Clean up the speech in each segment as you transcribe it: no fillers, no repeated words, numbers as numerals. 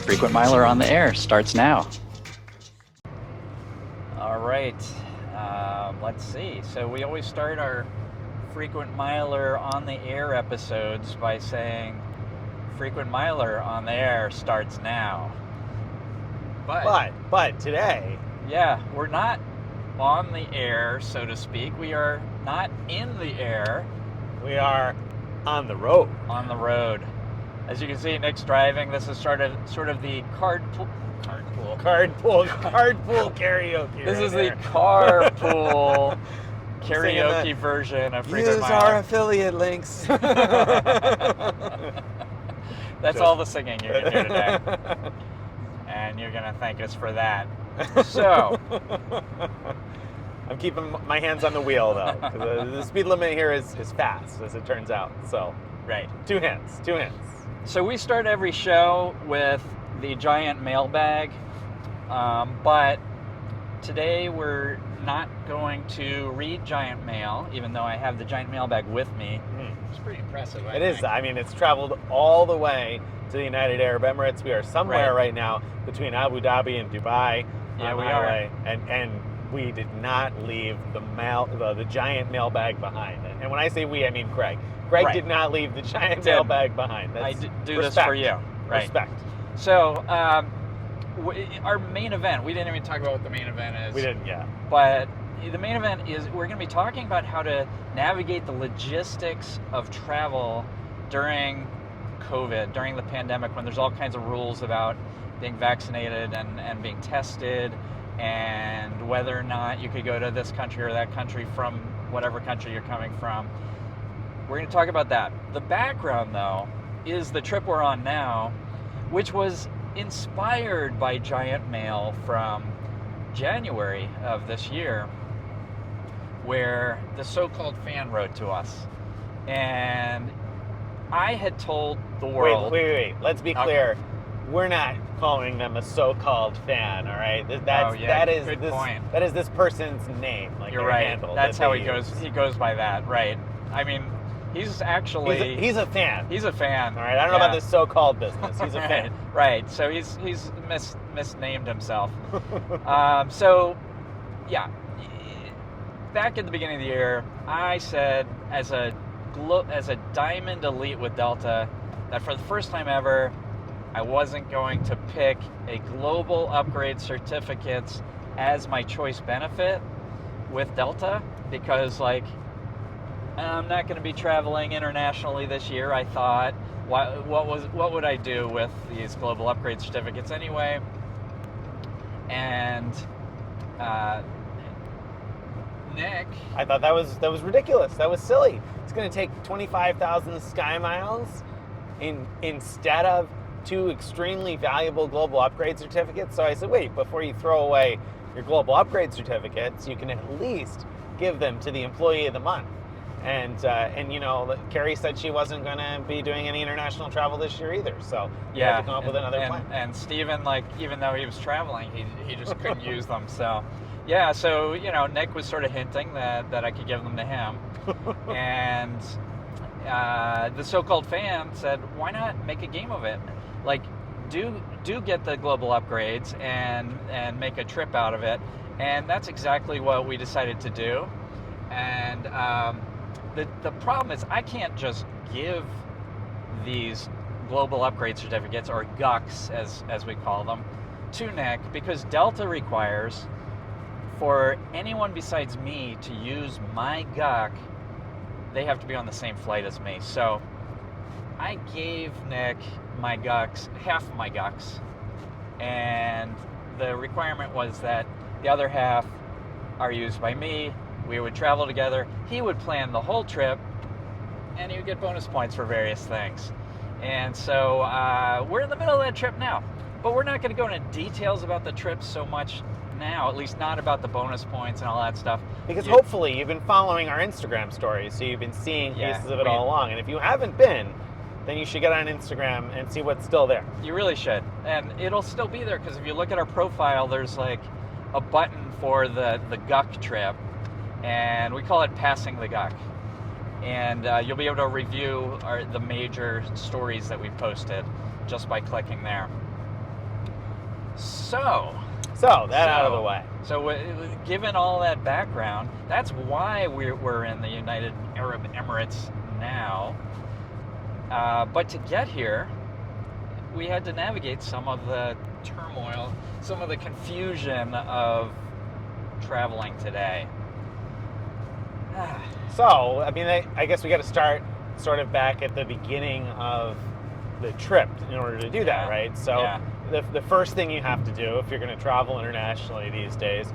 Frequent Miler on the Air starts now. All right, let's see. So we always start our Frequent Miler on the Air episodes by saying Frequent Miler on the Air starts now. But today, yeah, we're not on the air, so to speak. We are not in the air. we are on the road. On the road. As you can see, Nick's driving. This is sort of the carpool karaoke. right This is there. the carpool karaoke version of Frequent Use Miler. our affiliate links. That's all the singing you can do today. And you're going to thank us for that. So, I'm keeping my hands on the wheel, though. 'Cause the speed limit here is fast, as it turns out. So, right. two hands. So we start every show with the giant mailbag, but today we're not going to read giant mail, even though I have the giant mailbag with me. It's pretty impressive. It is. I mean, it's traveled all the way to the United Arab Emirates. We are somewhere right now between Abu Dhabi and Dubai. Yeah, on we the are. highway, and we did not leave the giant mailbag behind. And when I say we, I mean Craig. Craig Right. did not leave the giant Did. mailbag behind. I That's do respect. this for you. Right. Respect. So, our main event, we didn't even talk about what the main event is. We didn't yet. But the main event is we're going to be talking about how to navigate the logistics of travel during COVID, during the pandemic, when there's all kinds of rules about being vaccinated and being tested, and whether or not you could go to this country or that country from whatever country you're coming from. We're going to talk about that. The background, though, is the trip we're on now, which was inspired by giant mail from January of this year, where the so-called fan wrote to us. And I had told the world... Wait. Let's be clear. We're not calling them a so-called fan, all right? That is this person's name. Like You're their right. handle That's that how they he use. goes. He goes by that, right? I mean, he's actually... He's a fan. He's a fan. All right, I don't know about this so-called business. He's a fan. Right. So he's misnamed himself. So, yeah. Back at the beginning of the year, I said, as a Diamond Elite with Delta, that for the first time ever, I wasn't going to pick a global upgrade certificates as my choice benefit with Delta, because I'm not going to be traveling internationally this year. I thought, what would I do with these global upgrade certificates anyway? And Nick, I thought that was ridiculous. That was silly. It's going to take 25,000 sky miles instead of 2 extremely valuable global upgrade certificates. So I said, wait, before you throw away your global upgrade certificates, you can at least give them to the employee of the month. And Carrie said she wasn't going to be doing any international travel this year either. So you have to come up with another plan. And Steven, even though he was traveling, he just couldn't use them. So, yeah, so, Nick was sort of hinting that I could give them to him. And the so-called fan said, why not make a game of it? Do get the global upgrades and make a trip out of it. And that's exactly what we decided to do. And the problem is I can't just give these global upgrade certificates, or GUCs as we call them, to Nick, because Delta requires for anyone besides me to use my GUC, they have to be on the same flight as me. So I gave Nick my GUCs, half of my GUCs, and the requirement was that the other half are used by me. We would travel together. He would plan the whole trip, and he would get bonus points for various things. And so we're in the middle of that trip now, but we're not going to go into details about the trip so much now, at least not about the bonus points and all that stuff. Because hopefully you've been following our Instagram stories, so you've been seeing pieces of it all along. And if you haven't been, then you should get on Instagram and see what's still there. You really should. And it'll still be there, because if you look at our profile, there's like a button for the GUC trip, and we call it Passing the GUC. And you'll be able to review the major stories that we posted just by clicking there. So out of the way. So given all that background, that's why we're in the United Arab Emirates now. But to get here, we had to navigate some of the turmoil, some of the confusion of traveling today. So, I mean, I guess we got to start sort of back at the beginning of the trip in order to do that, right? So the first thing you have to do if you're going to travel internationally these days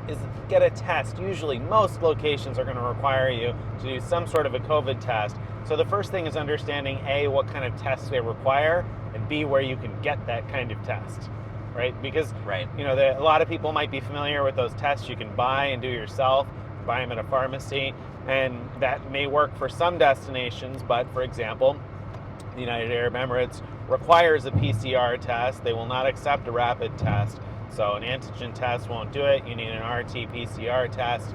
is get a test. Usually most locations are going to require you to do some sort of a COVID test. So the first thing is understanding A, what kind of tests they require, and B, where you can get that kind of test, right? Because you know, a lot of people might be familiar with those tests you can buy and do yourself, buy them at a pharmacy, and that may work for some destinations, but for example, the United Arab Emirates requires a PCR test. They will not accept a rapid test. So an antigen test won't do it. You need an RT-PCR test.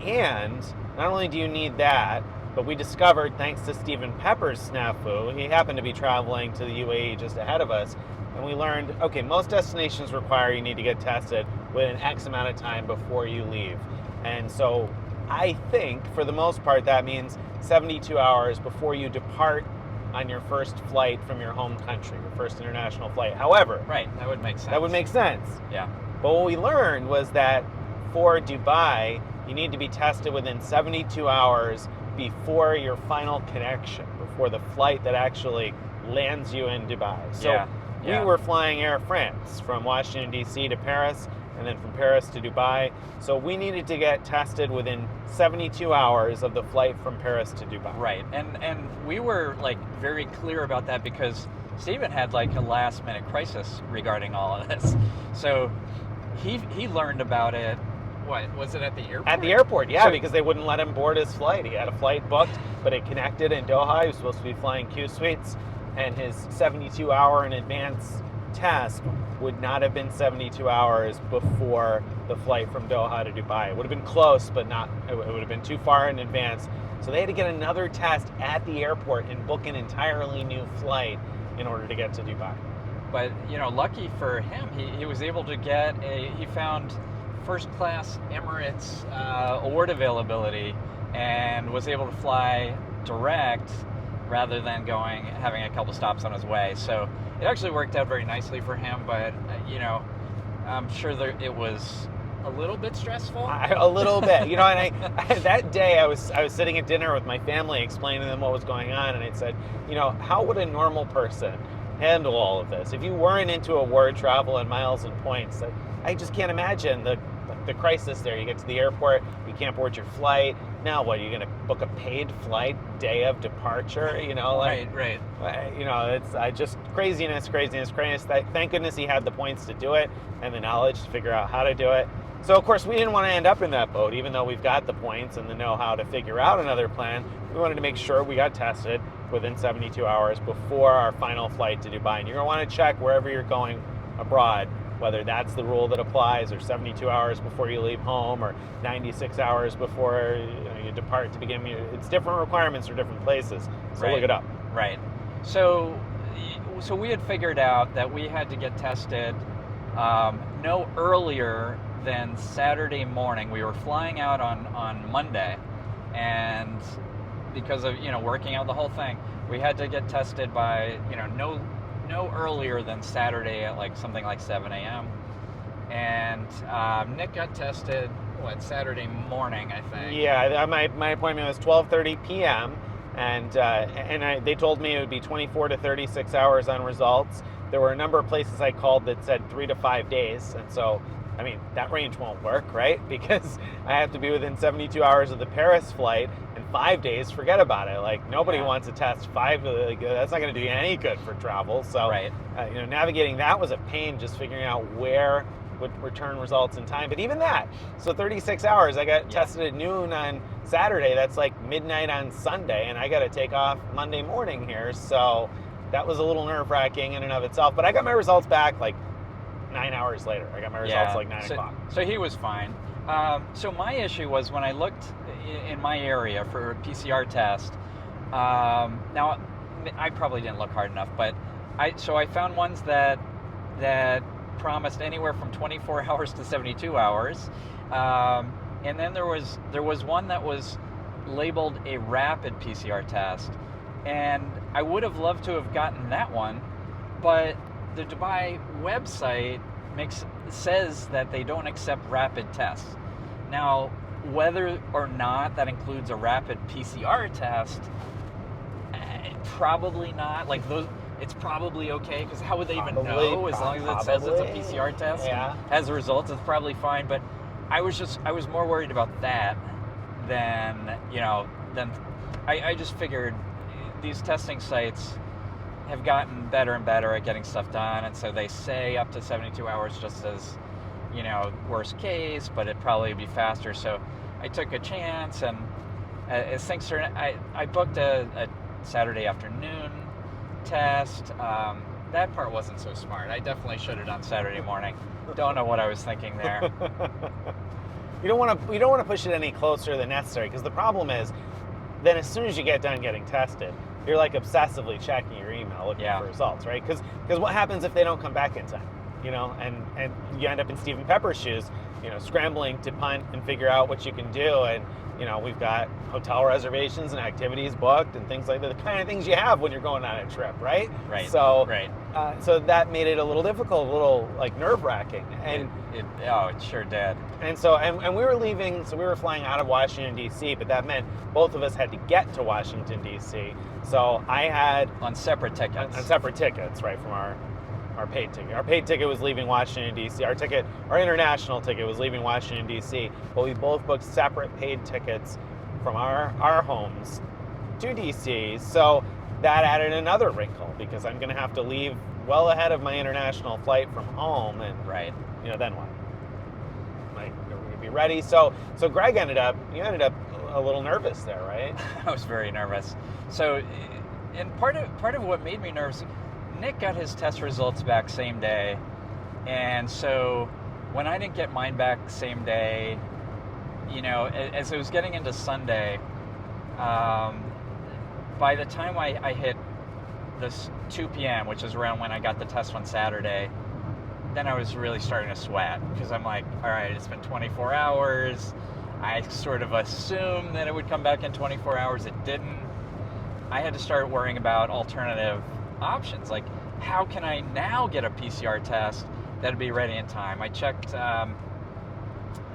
And not only do you need that, but we discovered, thanks to Stephen Pepper's snafu, he happened to be traveling to the UAE just ahead of us, and we learned, okay, most destinations require you need to get tested within X amount of time before you leave. And so I think, for the most part, that means 72 hours before you depart on your first flight from your home country, your first international flight. However, that would make sense. That would make sense. Yeah. But what we learned was that for Dubai, you need to be tested within 72 hours before your final connection, before the flight that actually lands you in Dubai. So we were flying Air France from Washington, D.C. to Paris, and then from Paris to Dubai. So we needed to get tested within 72 hours of the flight from Paris to Dubai. Right, and we were like very clear about that because Stephen had like a last minute crisis regarding all of this. So he learned about it, what, was it at the airport? At the airport, yeah, because they wouldn't let him board his flight. He had a flight booked, but it connected in Doha. He was supposed to be flying Q Suites, and his 72 hour in advance test would not have been 72 hours before the flight from Doha to Dubai. It would have been close, but not, it would have been too far in advance. So they had to get another test at the airport and book an entirely new flight in order to get to Dubai. But, you know, lucky for him, he was able to get he found first class Emirates award availability and was able to fly direct rather than having a couple stops on his way. So it actually worked out very nicely for him, but you know, I'm sure it was a little bit stressful. A little bit, you know. And I that day I was sitting at dinner with my family, explaining to them what was going on, and I said, you know, how would a normal person handle all of this if you weren't into award travel and miles and points? I just can't imagine the crisis there. You get to the airport, you can't board your flight. Now what, are you going to book a paid flight day of departure? You know, like, right. You know, it's just craziness. Thank goodness he had the points to do it and the knowledge to figure out how to do it. So of course we didn't want to end up in that boat, even though we've got the points and the know-how to figure out another plan. We wanted to make sure we got tested within 72 hours before our final flight to Dubai. And you're going to want to check wherever you're going abroad, whether that's the rule that applies, or 72 hours before you leave home, or 96 hours before you depart to begin. It's different requirements for different places, so look it up. Right. So we had figured out that we had to get tested no earlier than Saturday morning. We were flying out on Monday, and because of working out the whole thing, we had to get tested by no earlier than Saturday at something like 7 a.m. And Nick got tested, Saturday morning, I think. Yeah, my appointment was 12:30 p.m. and they told me it would be 24 to 36 hours on results. There were a number of places I called that said 3 to 5 days, and so, I mean, that range won't work, right? Because I have to be within 72 hours of the Paris flight, and 5 days, forget about it. Nobody wants to test 5. That's not going to do you any good for travel. So, navigating that was a pain, just figuring out where would return results in time. But even that, so 36 hours, I got tested at noon on Saturday. That's midnight on Sunday, and I got to take off Monday morning here. So that was a little nerve-wracking in and of itself. But I got my results back 9 hours later. I got my results 9 o'clock. So he was fine. So my issue was when I looked in my area for a PCR test. Now, I probably didn't look hard enough, but I found ones that promised anywhere from 24 hours to 72 hours. And then there was one that was labeled a rapid PCR test. And I would have loved to have gotten that one, but the Dubai website says that they don't accept rapid tests. Now, whether or not that includes a rapid PCR test, probably not. Like those, it's probably okay, because how would they even know? As long as it says it's a PCR test and has the results, it's probably fine. But I was more worried about that than I just figured these testing sites have gotten better and better at getting stuff done, and so they say up to 72 hours just as, worst case, but it'd probably be faster. So I took a chance, and as things turned, I booked a Saturday afternoon test. That part wasn't so smart. I definitely should have done Saturday morning. Don't know what I was thinking there. You don't want to push it any closer than necessary, because the problem is, then as soon as you get done getting tested, you're like obsessively checking your email looking for results, right? Because what happens if they don't come back in time? And you end up in Stephen Pepper's shoes, scrambling to punt and figure out what you can do. And we've got hotel reservations and activities booked and things like that, the kind of things you have when you're going on a trip, right? Right. So right. So that made it a little difficult, a little like nerve-wracking. And it sure did. And so and we were leaving, so we were flying out of Washington D.C., but that meant both of us had to get to Washington D.C. So I had on separate tickets. On separate tickets, right, from our paid ticket. Our paid ticket was leaving Washington, D.C. Our international ticket was leaving Washington, D.C., but we both booked separate paid tickets from our homes to D.C., so that added another wrinkle, because I'm going to have to leave well ahead of my international flight from home, and then what? Are we going to be ready? So Greg ended up a little nervous there, right? I was very nervous. So, and part of what made me nervous, Nick got his test results back same day, and so when I didn't get mine back same day, as I was getting into Sunday, by the time I hit this 2 p.m., which is around when I got the test on Saturday, then I was really starting to sweat, because I'm like, all right, it's been 24 hours. I sort of assumed that it would come back in 24 hours. It didn't. I had to start worrying about alternative options, like how can I now get a PCR test that'd be ready in time. I checked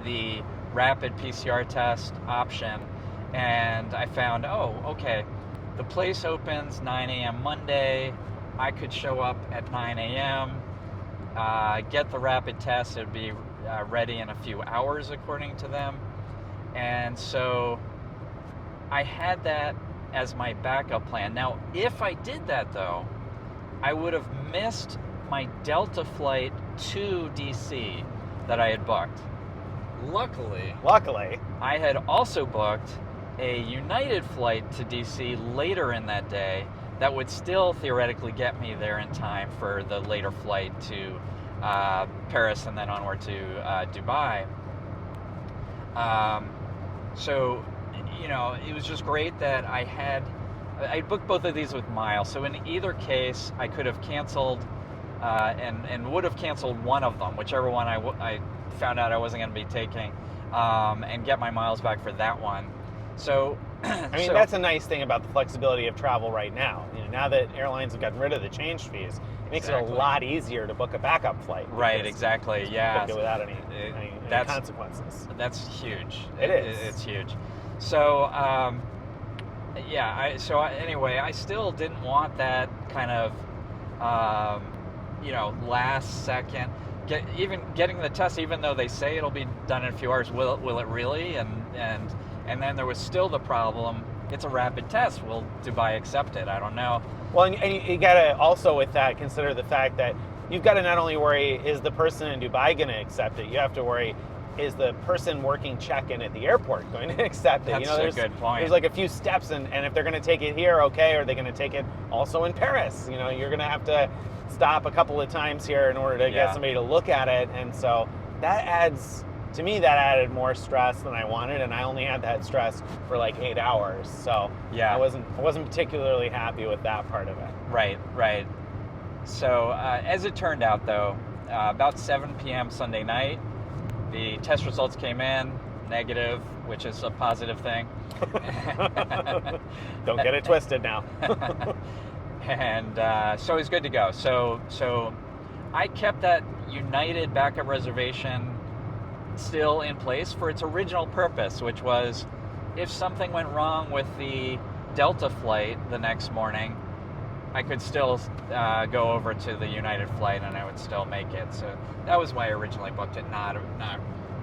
the rapid PCR test option, and I found, okay, the place opens 9 a.m. Monday. I could show up at 9 a.m., get the rapid test. It would be ready in a few hours according to them. And so I had that as my backup plan. Now, if I did that, though, I would have missed my Delta flight to DC that I had booked. Luckily, I had also booked a United flight to DC later in that day that would still theoretically get me there in time for the later flight to Paris and then onward to Dubai. So, it was just great that I booked both of these with miles. So in either case, I could have canceled and would have canceled one of them, whichever one I found out I wasn't going to be taking, and get my miles back for that one. So, that's a nice thing about the flexibility of travel right now. Now that airlines have gotten rid of the change fees, it makes it a lot easier to book a backup flight. Right, exactly, yeah. Book it without any consequences. That's huge. It's huge. So, anyway, I still didn't want that kind of, last second. Getting the test, even though they say it'll be done in a few hours, will it really? And then there was still the problem, it's a rapid test. Will Dubai accept it? I don't know. Well, and you got to also with that consider the fact that you've got to not only worry, is the person in Dubai going to accept it? You have to worry, is the person working check-in at the airport going to accept it? That's a good point. There's like a few steps, and if they're going to take it here, okay, or are they going to take it also in Paris? You're going to have to stop a couple of times here in order to get somebody to look at it, and so that added more stress than I wanted, and I only had that stress for like 8 hours. So I wasn't particularly happy with that part of it. Right. So as it turned out, though, about 7 p.m. Sunday night, the test results came in, negative, which is a positive thing. Don't get it twisted now. And so he's good to go. So I kept that United backup reservation still in place for its original purpose, which was if something went wrong with the Delta flight the next morning, I could still go over to the United flight and I would still make it. So that was why I originally booked it, not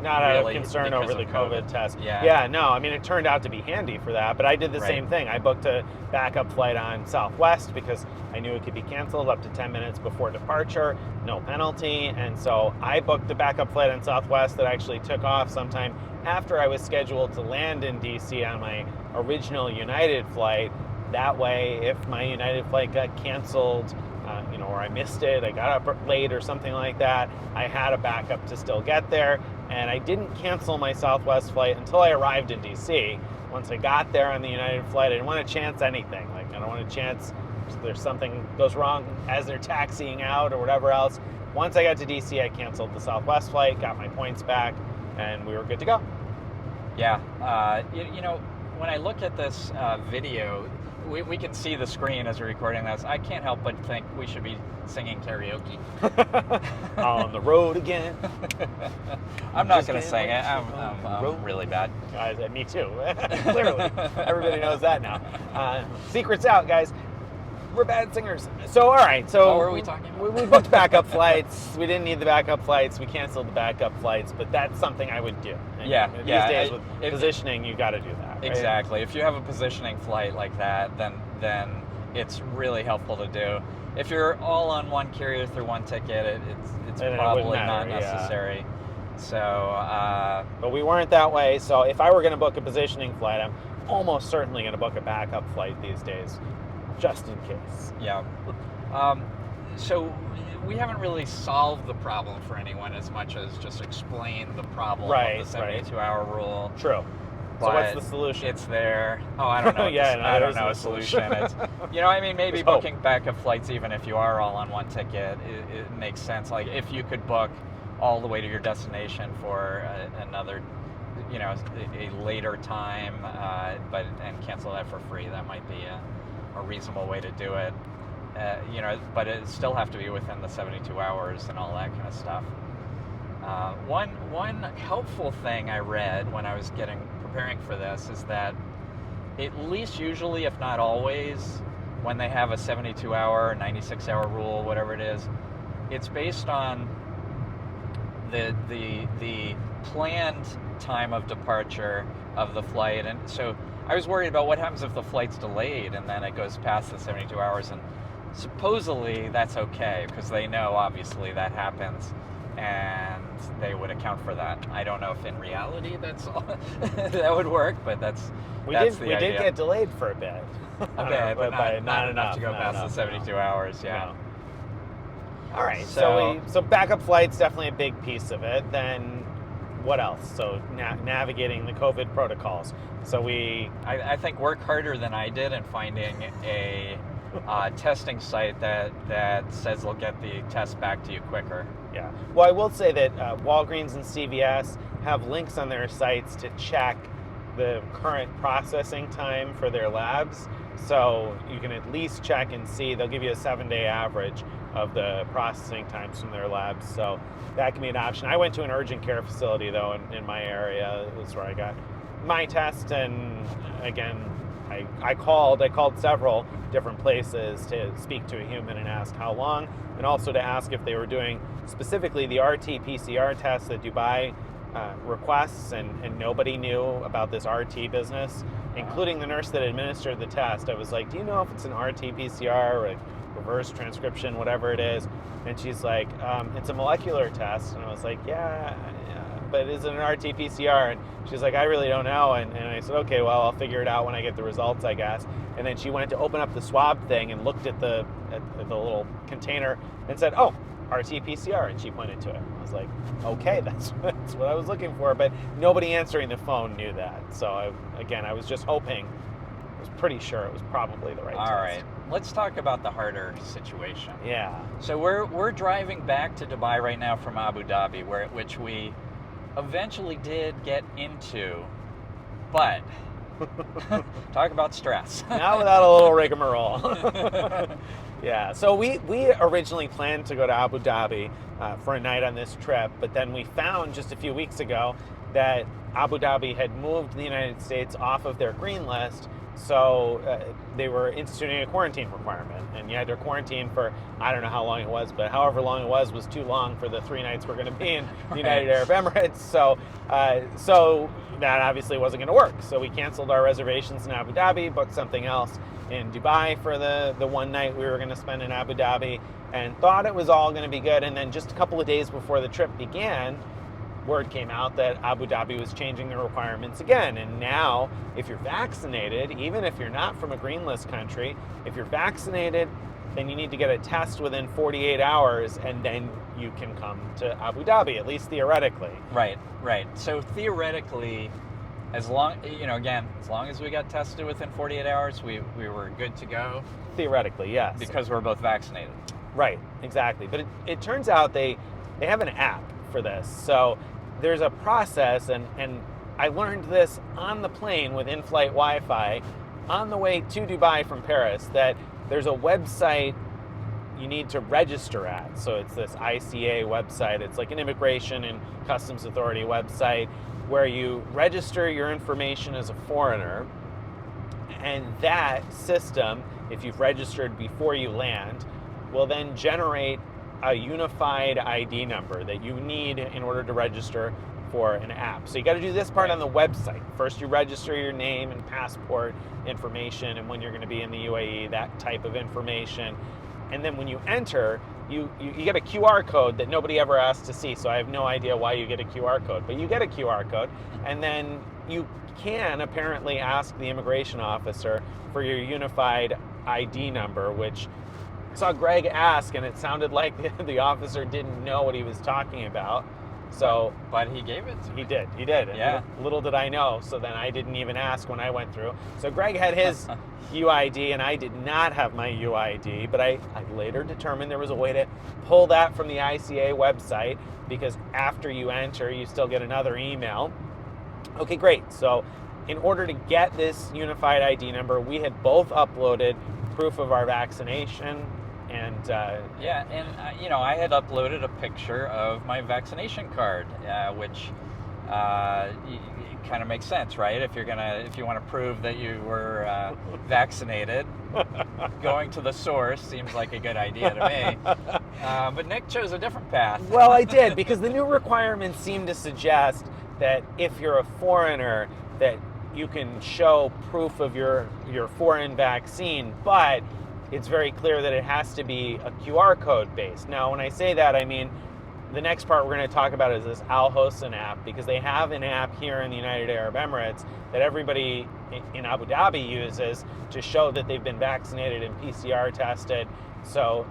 out really of concern over the COVID test. Yeah. No, I mean, it turned out to be handy for that, but I did the same thing. I booked a backup flight on Southwest because I knew it could be canceled up to 10 minutes before departure, no penalty, and so I booked a backup flight on Southwest that actually took off sometime after I was scheduled to land in DC on my original United flight. That way, if my United flight got canceled, or I missed it, I got up late or something like that, I had a backup to still get there. And I didn't cancel my Southwest flight until I arrived in DC. Once I got there on the United flight, I didn't want to chance anything. Like, I don't want to chance there's something goes wrong as they're taxiing out or whatever else. Once I got to DC, I canceled the Southwest flight, got my points back, and we were good to go. Yeah. When I look at this video, we can see the screen as we're recording this. I can't help but think we should be singing karaoke. On the road again. I'm not going to sing it. I'm really bad. Me too. Clearly. Everybody knows that now. Secret's out, guys. We're bad singers. So, all right. So, what were we talking about? We booked backup flights. We didn't need the backup flights. We canceled the backup flights, but that's something I would do. These days with positioning, you got to do that. Right? Exactly. If you have a positioning flight like that, then it's really helpful to do. If you're all on one carrier through one ticket, it's probably not necessary. Yeah. So, but we weren't that way. So if I were going to book a positioning flight, I'm almost certainly going to book a backup flight these days, just in case. Yeah. So we haven't really solved the problem for anyone as much as just explained the problem of the 72-hour rule. True. So what's the solution? It's there. Oh, I don't know. I don't know a solution. It's, maybe booking backup flights, even if you are all on one ticket, it makes sense. Like if you could book all the way to your destination for another, a later time, and cancel that for free, that might be a reasonable way to do it. But it still have to be within the 72 hours and all that kind of stuff. One helpful thing I read when I was preparing for this is that at least usually, if not always, when they have a 72-hour or 96-hour rule, whatever it is, it's based on the planned time of departure of the flight. And so I was worried about what happens if the flight's delayed and then it goes past the 72 hours. And supposedly that's okay because they know obviously that happens and they would account for that. I don't know if in reality that's all that would work, but that's the idea. We did get delayed for a bit. But not enough to go past the 72 hours. Yeah. No. All right. So backup flight's definitely a big piece of it. Then what else? So navigating the COVID protocols. So I think work harder than I did in finding a testing site that says they'll get the test back to you quicker. Yeah. Well, I will say that Walgreens and CVS have links on their sites to check the current processing time for their labs. So you can at least check and see. They'll give you a 7-day average of the processing times from their labs. So that can be an option. I went to an urgent care facility, though, in my area. That's where I got my test. And again, I called several different places to speak to a human and ask how long, and also to ask if they were doing specifically the RT-PCR test that Dubai requests, and nobody knew about this RT business, including the nurse that administered the test. I was like, do you know if it's an RT-PCR or a reverse transcription, whatever it is? And she's like, it's a molecular test. And I was like, yeah, but is it an RT-PCR? And she's like, I really don't know. And I said, okay, well, I'll figure it out when I get the results, I guess. And then she went to open up the swab thing and looked at the little container and said, oh, RT-PCR, and she pointed to it. I was like, okay, that's what I was looking for, but nobody answering the phone knew that. So I was just hoping was pretty sure it was probably the right All test. right. Let's talk about the harder situation. Yeah. So we're driving back to Dubai right now from Abu Dhabi, which we eventually did get into, but talk about stress. Not without a little rigmarole. Yeah, so we originally planned to go to Abu Dhabi for a night on this trip, but then we found just a few weeks ago that Abu Dhabi had moved the United States off of their green list, so they were instituting a quarantine requirement, and you had to quarantine for, I don't know how long it was, but however long it was too long for the 3 nights we're going to be in the United Arab Emirates, so that obviously wasn't going to work. So we canceled our reservations in Abu Dhabi, booked something else in Dubai for the one night we were going to spend in Abu Dhabi, and thought it was all going to be good. And then just a couple of days before the trip began, word came out that Abu Dhabi was changing the requirements again. And now, if you're vaccinated, even if you're not from a green list country, if you're vaccinated, then you need to get a test within 48 hours, and then you can come to Abu Dhabi, at least theoretically. Right. So theoretically, as long as we got tested within 48 hours, we were good to go. Theoretically, yes. Because we're both vaccinated. Right, exactly. But it turns out they have an app for this. So there's a process, and I learned this on the plane with in-flight Wi-Fi on the way to Dubai from Paris, that there's a website you need to register at. So it's this ICA website. It's like an immigration and customs authority website where you register your information as a foreigner, and that system, if you've registered before you land, will then generate a unified ID number that you need in order to register for an app. So you got to do this part on the website. First, you register your name and passport information and when you're going to be in the UAE, that type of information. And then when you enter, you get a QR code that nobody ever asked to see. So I have no idea why you get a QR code, but you get a QR code, and then you can apparently ask the immigration officer for your unified ID number, which I saw Greg ask, and it sounded like the officer didn't know what he was talking about. So, but he gave it to me. He did. Yeah. And little did I know, so then I didn't even ask when I went through. So Greg had his UID, and I did not have my UID, but I later determined there was a way to pull that from the ICA website, because after you enter, you still get another email. Okay, great. So in order to get this unified ID number, we had both uploaded proof of our vaccination. And I had uploaded a picture of my vaccination card, which kind of makes sense, right? If you want to prove that you were vaccinated, going to the source seems like a good idea to me. But Nick chose a different path. Well, I did, because the new requirements seem to suggest that if you're a foreigner, that you can show proof of your foreign vaccine, but it's very clear that it has to be a QR code based. Now, when I say that, I mean the next part we're going to talk about is this Al Hosn app, because they have an app here in the United Arab Emirates that everybody in Abu Dhabi uses to show that they've been vaccinated and PCR tested. So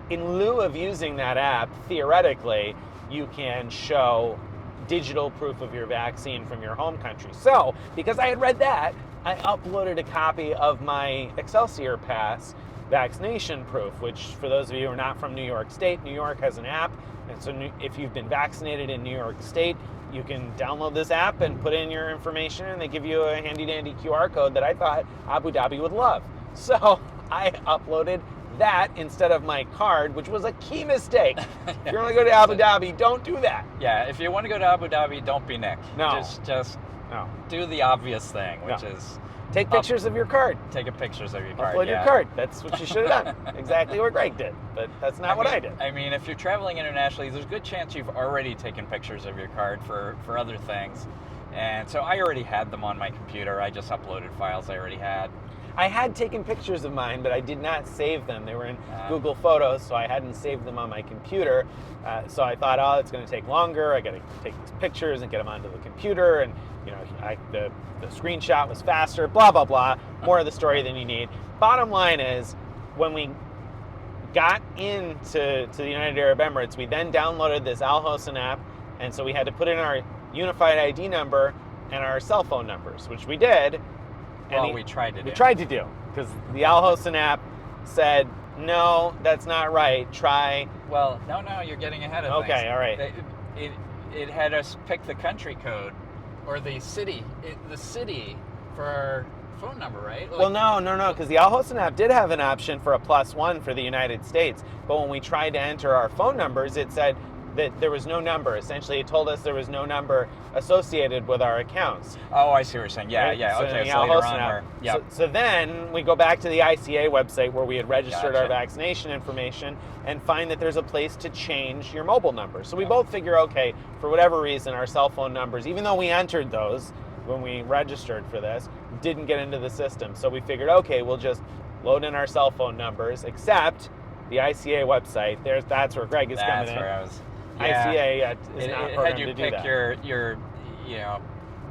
in lieu of using that app, theoretically, you can show digital proof of your vaccine from your home country. So, because I had read that, I uploaded a copy of my Excelsior Pass vaccination proof, which, for those of you who are not from New York State, New York has an app, and so if you've been vaccinated in New York State, you can download this app and put in your information, and they give you a handy-dandy QR code that I thought Abu Dhabi would love. So I uploaded that instead of my card, which was a key mistake. If you're going to go to Abu Dhabi, don't do that. Yeah, if you want to go to Abu Dhabi, don't be Nick. No. Just No. do the obvious thing, which No. is Take pictures of your card. take pictures of your card. Upload your card. That's what you should have done. Exactly what Greg did, but that's not what I did. I mean, if you're traveling internationally, there's a good chance you've already taken pictures of your card for other things. And so I already had them on my computer. I just uploaded files I already had. I had taken pictures of mine, but I did not save them. They were in Google Photos, so I hadn't saved them on my computer. So I thought, oh, it's going to take longer. I got to take these pictures and get them onto the computer, and the screenshot was faster. Blah blah blah. More of the story than you need. Bottom line is, when we got into the United Arab Emirates, we then downloaded this Al Hosn app, and so we had to put in our unified ID number and our cell phone numbers, which we did. Well, we tried to do. We tried to do, because the Al Hosn app said, no, that's not right. Try. Well, no, you're getting ahead of things. Okay, all right. It had us pick the country code or the city for our phone number, right? Well, no, because the Al Hosn app did have an option for a +1 for the United States, but when we tried to enter our phone numbers, it said that there was no number. Essentially, it told us there was no number associated with our accounts. Oh, I see what you're saying. Yeah, Right? yeah. So Okay, the so Al later Hosn on, app. yep. So then we go back to the ICA website where we had registered our Gotcha. vaccination information and find that there's a place to change your mobile number. So we both figure, okay, for whatever reason, our cell phone numbers, even though we entered those when we registered for this, didn't get into the system. So we figured, okay, we'll just load in our cell phone numbers, except the ICA website. That's where Greg is coming in. That's where I was. ICA is not it programmed had you to do pick that.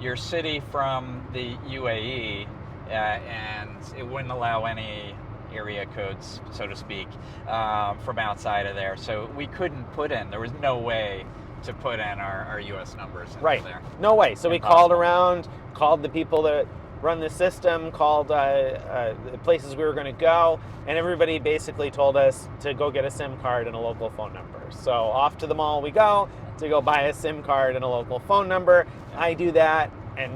your city from the UAE, and it wouldn't allow any area codes, so to speak, from outside of there. So we couldn't put in. There was no way to put in our U.S. numbers into Right. there. No way. So we Impossible. called around, called the people that run the system, called the places we were going to go, and everybody basically told us to go get a SIM card and a local phone number. So off to the mall we go to go buy a SIM card and a local phone number. I do that, and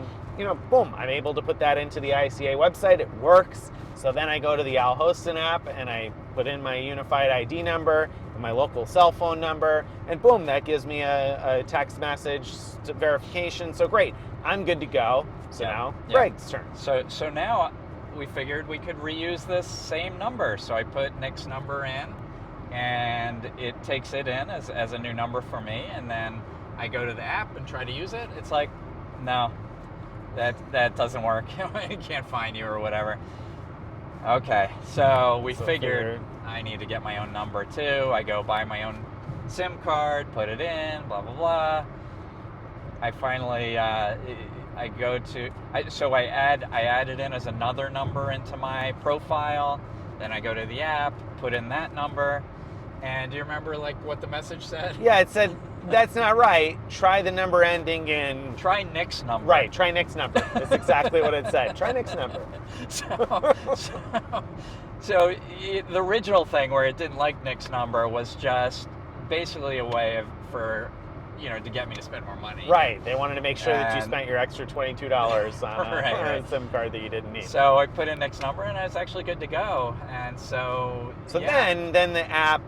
boom, I'm able to put that into the ICA website. It works. So then I go to the Al Hosn app and I put in my unified ID number and my local cell phone number, and boom, that gives me a text message to verification. So great, I'm good to go. So now Greg's turn. So now we figured we could reuse this same number. So I put Nick's number in, and it takes it in as a new number for me, and then I go to the app and try to use it. It's like, no, that doesn't work. It can't find you or whatever. Okay, so we figured I need to get my own number too. I go buy my own SIM card, put it in, blah, blah, blah. I finally, I add it in as another number into my profile. Then I go to the app, put in that number. And do you remember what the message said? Yeah, it said, that's not right. Try the number ending in... Try Nick's number. Right, try Nick's number. That's exactly what it said. Try Nick's number. So the original thing where it didn't like Nick's number was just basically a way to get me to spend more money. Right, they wanted to make sure that you spent your extra $22 on a SIM card that you didn't need. So I put in Nick's number and I was actually good to go. And then the app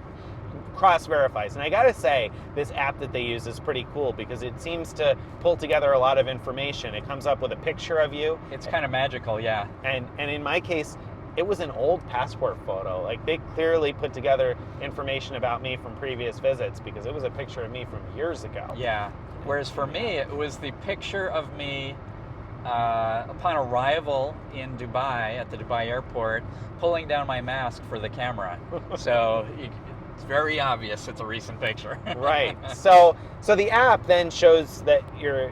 cross-verifies. And I gotta say, this app that they use is pretty cool because it seems to pull together a lot of information. It comes up with a picture of you. It's kind of magical, yeah. And in my case, it was an old passport photo. They clearly put together information about me from previous visits because it was a picture of me from years ago. Yeah. Whereas for me, it was the picture of me upon arrival in Dubai, at the Dubai airport, pulling down my mask for the camera. So it's very obvious it's a recent picture. Right. So the app then shows that you're,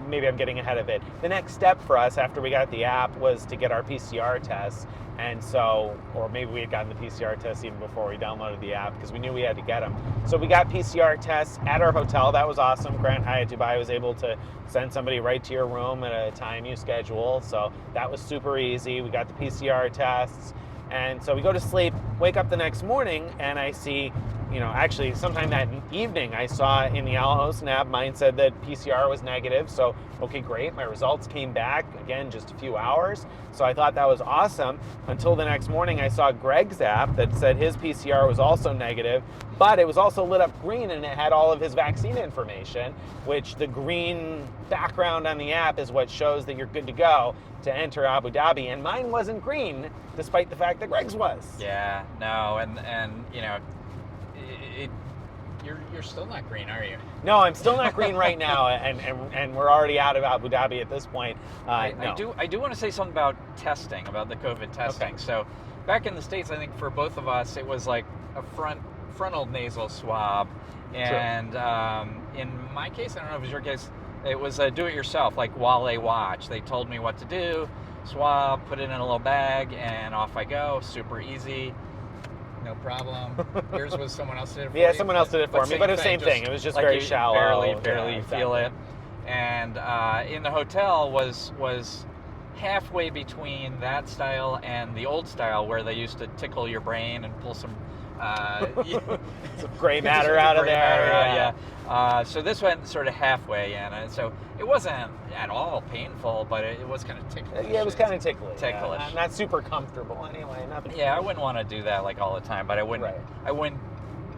maybe I'm getting ahead of it. The next step for us after we got the app was to get our PCR tests. And so, or maybe we had gotten the PCR tests even before we downloaded the app because we knew we had to get them. So we got PCR tests at our hotel. That was awesome. Grand Hyatt Dubai was able to send somebody right to your room at a time you schedule. So that was super easy. We got the PCR tests. And so we go to sleep, wake up the next morning, and I see, actually sometime that evening I saw in the Al Hosn app, mine said that PCR was negative. So, okay, great. My results came back, again, just a few hours. So I thought that was awesome until the next morning I saw Greg's app that said his PCR was also negative, but it was also lit up green and it had all of his vaccine information, which the green background on the app is what shows that you're good to go to enter Abu Dhabi. And mine wasn't green, despite the fact that Greg's was. Yeah, no, and you're still not green, are you? No, I'm still not green right now, and we're already out of Abu Dhabi at this point. No. I do want to say something about testing, about the COVID testing. Okay. So back in the States, I think for both of us, it was like a frontal nasal swab. And in my case, I don't know if it was your case, it was do-it-yourself, like while they watch. They told me what to do, swab, put it in a little bag, and off I go. Super easy. No problem. Yours was someone else did it for you? Yeah, someone else did it for me, but it was the same thing. It was just very shallow. Barely feel it. And in the hotel was halfway between that style and the old style where they used to tickle your brain and pull some some gray matter out of gray there. matter out, yeah. So this went sort of halfway in, and so it wasn't at all painful, but it was kind of ticklish. Yeah, it was kind of ticklish. Ticklish. Yeah, not super comfortable anyway. Nothing. Yeah, I wouldn't want to do that like all the time, but I wouldn't. Right. I wouldn't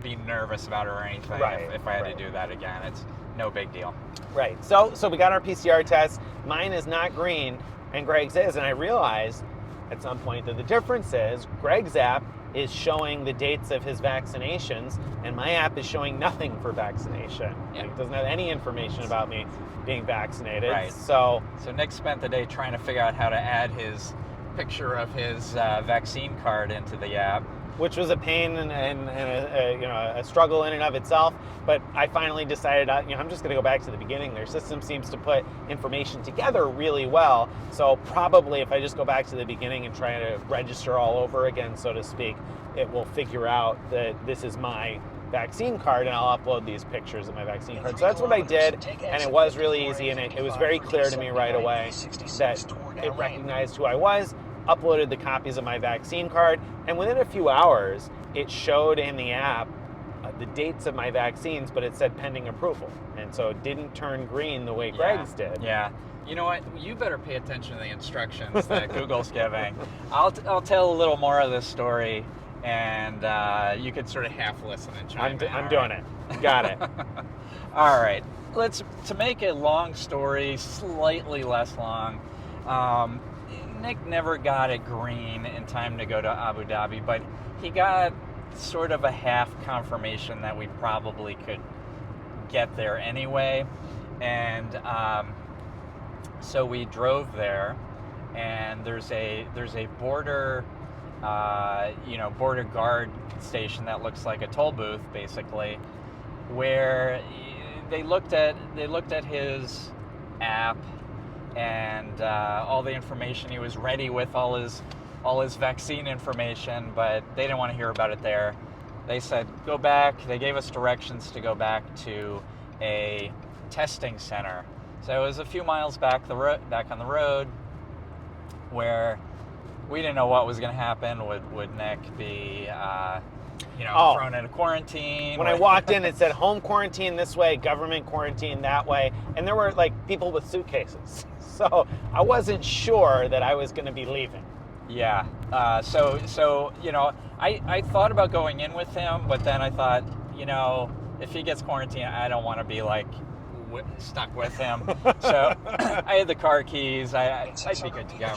be nervous about it or anything Right, if I had right. to do that again. It's no big deal. Right. So we got our PCR test. Mine is not green, and Greg's is, and I realized at some point that the difference is Greg's app is showing the dates of his vaccinations, and my app is showing nothing for vaccination. Yeah. It doesn't have any information about me being vaccinated. Right. So Nick spent the day trying to figure out how to add his picture of his vaccine card into the app. which was a pain and a struggle in and of itself. But I finally decided, I'm just going to go back to the beginning. Their system seems to put information together really well. So probably if I just go back to the beginning and try to register all over again, so to speak, it will figure out that this is my vaccine card, and I'll upload these pictures of my vaccine card. So that's what I did, and it was really easy, and it was very clear to me right away that it recognized who I was, uploaded the copies of my vaccine card, and within a few hours, it showed in the app the dates of my vaccines, but it said pending approval. And so it didn't turn green the way Greg's did. Yeah. You know what? You better pay attention to the instructions that Google's giving. I'll tell a little more of this story, and you could sort of half listen and chime in. I'm doing it. Got it. All right. To make a long story slightly less long, Nick never got it green in time to go to Abu Dhabi, but he got sort of a half confirmation that we probably could get there anyway. And so we drove there, and there's a border border guard station that looks like a toll booth, basically, where they looked at his app and all the information. He was ready with all his vaccine information, but they didn't want to hear about it there. They said, go back. They gave us directions to go back to a testing center. So it was a few miles back on the road, where we didn't know what was going to happen. Would Nick be thrown into quarantine? When I walked in, it said home quarantine this way, government quarantine that way, and there were people with suitcases. So I wasn't sure that I was going to be leaving. Yeah. So I thought about going in with him, but then I thought, if he gets quarantined, I don't want to be stuck with him. So I had the car keys. I'd be good to go.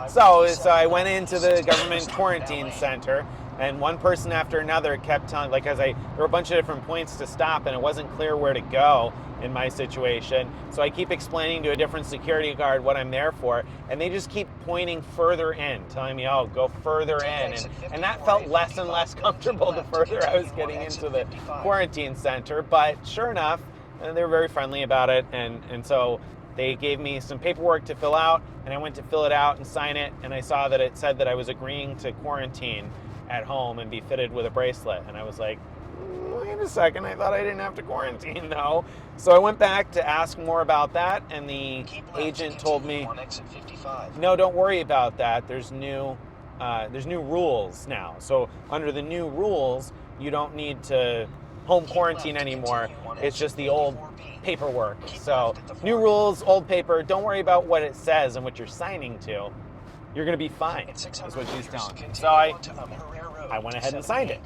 So I went into the government quarantine center, and one person after another kept telling, there were a bunch of different points to stop, and it wasn't clear where to go in my situation. So I keep explaining to a different security guard what I'm there for, and they just keep pointing further in, telling me, oh, go further in. And that felt less and less comfortable the further I was getting into the quarantine center. But sure enough, they were very friendly about it, and so they gave me some paperwork to fill out, and I went to fill it out and sign it, and I saw that it said that I was agreeing to quarantine at home and be fitted with a bracelet. And I was like, wait a second, I thought I didn't have to quarantine though. So I went back to ask more about that, and the agent told me, no, don't worry about that. There's new rules now. So under the new rules, you don't need to home quarantine anymore. It's just the old paperwork. So new rules, old paper. Don't worry about what it says and what you're signing to. You're going to be fine. That's what she's telling me. So I went ahead and signed it.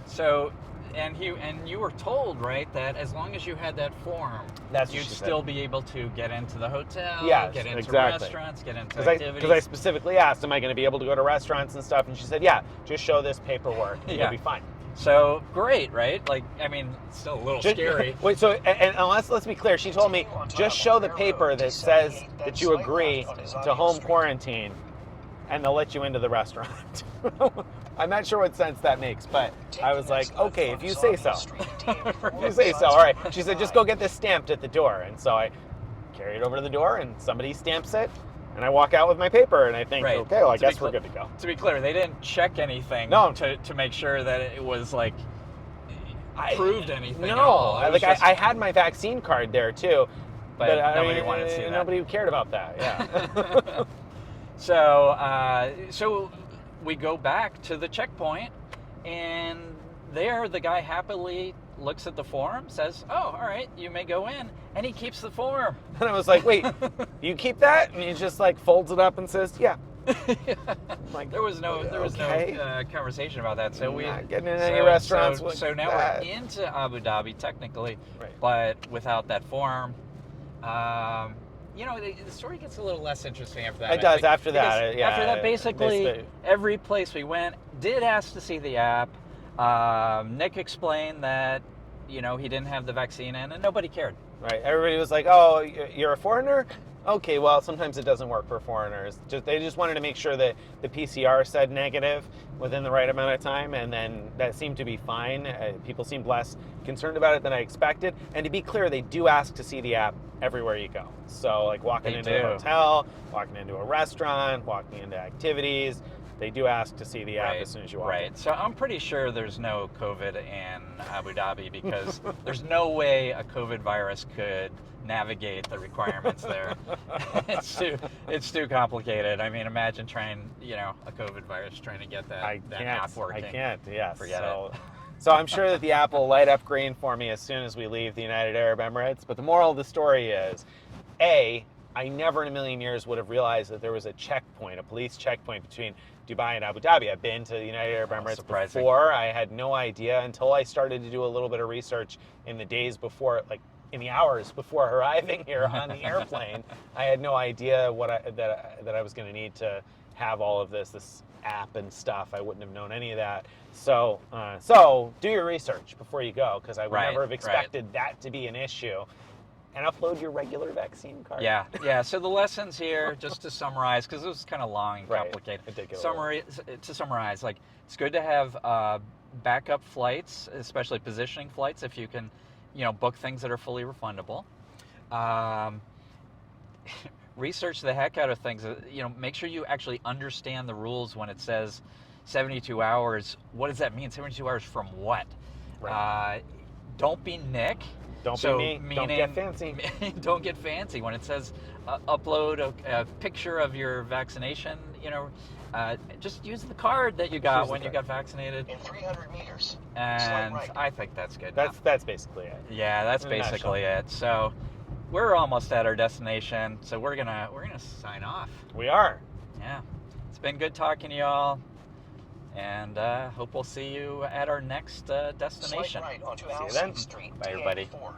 So, and you were told, right, that as long as you had that form, you'd still be able to get into the hotel, get into restaurants, get into activities. Because I specifically asked, am I going to be able to go to restaurants and stuff? And she said, yeah, just show this paperwork and you'll be fine. So, great, right? It's still a little scary. Wait, so, and let's be clear, she told me, just show the paper that says that you agree to home quarantine, and they'll let you into the restaurant. I'm not sure what sense that makes, but I was like, okay, if you say so. If you say so, all right. She said, just go get this stamped at the door. And so I carry it over to the door, and somebody stamps it, and I walk out with my paper, and I think, okay, well, I guess we're good to go. To be clear, they didn't check anything to make sure that it was, proved anything. No, I had my vaccine card there, too. but I nobody mean, wanted to see that. Nobody cared about that. Yeah. So we go back to the checkpoint, and there the guy happily looks at the form, says, "Oh, all right, you may go in," and he keeps the form. And I was like, "Wait, you keep that?" And he just like folds it up and says, "Yeah." Like, there was no conversation about that. So we not getting in any restaurants. So now that. we're into Abu Dhabi technically, Right. but without that form. The story gets a little less interesting after that. It does after that. Yeah. After that, basically, every place we went did ask to see the app. Nick explained that, he didn't have the vaccine in, and nobody cared. Right. Everybody was like, "Oh, you're a foreigner? Okay, well, sometimes it doesn't work for foreigners." They just wanted to make sure that the PCR said negative within the right amount of time, and then that seemed to be fine. People seemed less concerned about it than I expected. And to be clear, they do ask to see the app everywhere you go. So, like walking into a hotel, walking into a restaurant, walking into activities, they do ask to see the app as soon as you walk in. Right. So I'm pretty sure there's no COVID in Abu Dhabi because there's no way a COVID virus could navigate the requirements there. It's too complicated. I mean, imagine trying, a COVID virus trying to get that app working. I can't. Yes. Forget it. So I'm sure that the app will light up green for me as soon as we leave the United Arab Emirates. But the moral of the story is, I never in a million years would have realized that there was a police checkpoint between Dubai and Abu Dhabi. I've been to the United Arab Emirates before. I had no idea until I started to do a little bit of research in the days before, like in the hours before arriving here on the airplane. I had no idea that I was going to need to have all of this app and stuff. I wouldn't have known any of that. So do your research before you go, because I would never have expected that to be an issue. And upload your regular vaccine card. Yeah. So the lessons here, just to summarize, because it was kind of long and complicated. To summarize, like, it's good to have backup flights, especially positioning flights, if you can, book things that are fully refundable. Research the heck out of things. Make sure you actually understand the rules when it says 72 hours. What does that mean? 72 hours from what? Right. Don't be Nick. Don't be me. Don't get fancy. Don't get fancy. When it says upload a picture of your vaccination, just use the card that you got when you got vaccinated. In 300 meters. And right. I think that's good. That's basically it. Yeah, that's basically it. So we're almost at our destination. So we're gonna sign off. We are. Yeah. It's been good talking to y'all. And hope we'll see you at our next destination. Slight right onto See you then. Street. Bye, everybody. TA4.